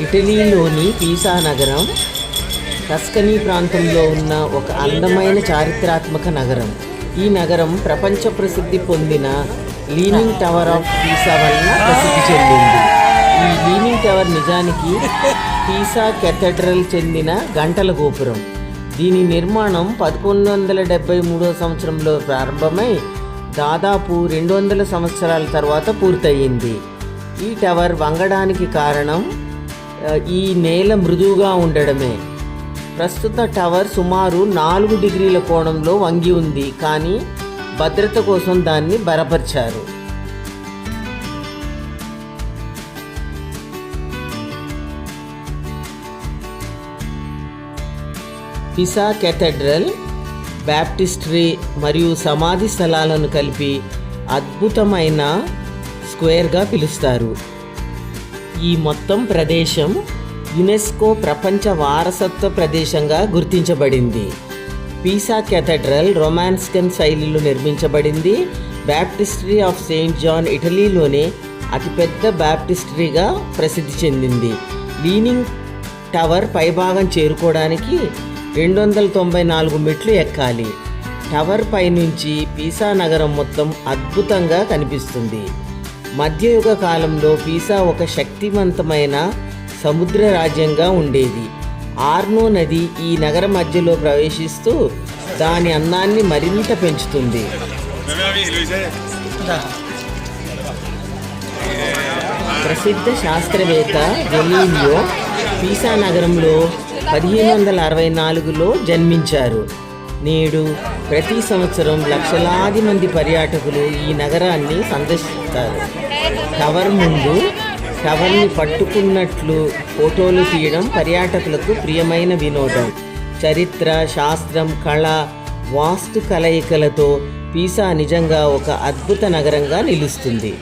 ఇటలీలోని Pisa నగరం Tuscany ప్రాంతంలో ఉన్న ఒక అందమైన చారిత్రాత్మక నగరం. ఈ నగరం ప్రపంచ ప్రసిద్ధి పొందిన లీనింగ్ టవర్ ఆఫ్ పీసా వలన ప్రసిద్ధి చెందింది. ఈ లీనింగ్ టవర్ నిజానికి పీసా కేథడ్రల్ చెందిన గంటల గోపురం. దీని నిర్మాణం 1173 సంవత్సరంలో ప్రారంభమై దాదాపు 200 సంవత్సరాల తర్వాత పూర్తయింది. ఈ టవర్ వంగడానికి కారణం ఈ నేల మృదువుగా ఉండడమే. ప్రస్తుత టవర్ సుమారు 4 డిగ్రీల కోణంలో వంగి ఉంది, కానీ భద్రత కోసం దాన్ని బలపరిచారు. పీసా కేథడ్రల్ బ్యాప్టిస్టరీ మరియు సమాధి స్థలాలను కలిపి అద్భుతమైన స్క్వేర్గా పిలుస్తారు. ఈ మొత్తం ప్రదేశం యునెస్కో ప్రపంచ వారసత్వ ప్రదేశంగా గుర్తించబడింది. పీసా కేథడ్రల్ రొమాన్స్కన్ శైలిలో నిర్మించబడింది. బ్యాప్టిస్టరీ ఆఫ్ సెయింట్ జాన్ ఇటలీలోనే అతిపెద్ద బ్యాప్టిస్టరీగా ప్రసిద్ధి చెందింది. లీనింగ్ టవర్ పైభాగం చేరుకోవడానికి 294 మెట్లు ఎక్కాలి. టవర్ పైనుంచి పీసా నగరం మొత్తం అద్భుతంగా కనిపిస్తుంది. మధ్యయుగ కాలంలో పీసా ఒక శక్తివంతమైన సముద్ర రాజ్యంగా ఉండేది. ఆర్నో నది ఈ నగర మధ్యలో ప్రవేశిస్తూ దాని అందాన్ని మరింత పెంచుతుంది. ప్రసిద్ధ శాస్త్రవేత్త గెలీలియో పీసా నగరంలో 1564లో జన్మించారు. నేడు ప్రతి సంవత్సరం లక్షలాది మంది పర్యాటకులు ఈ నగరాన్ని సందర్శిస్తారు. టవర్ ముందు టవర్ని పట్టుకున్నట్లు ఫోటోలు తీయడం పర్యాటకులకు ప్రియమైన వినోదం. చరిత్ర, శాస్త్రం, కళ, వాస్తు కలయికలతో పీసా నిజంగా ఒక అద్భుత నగరంగా నిలుస్తుంది.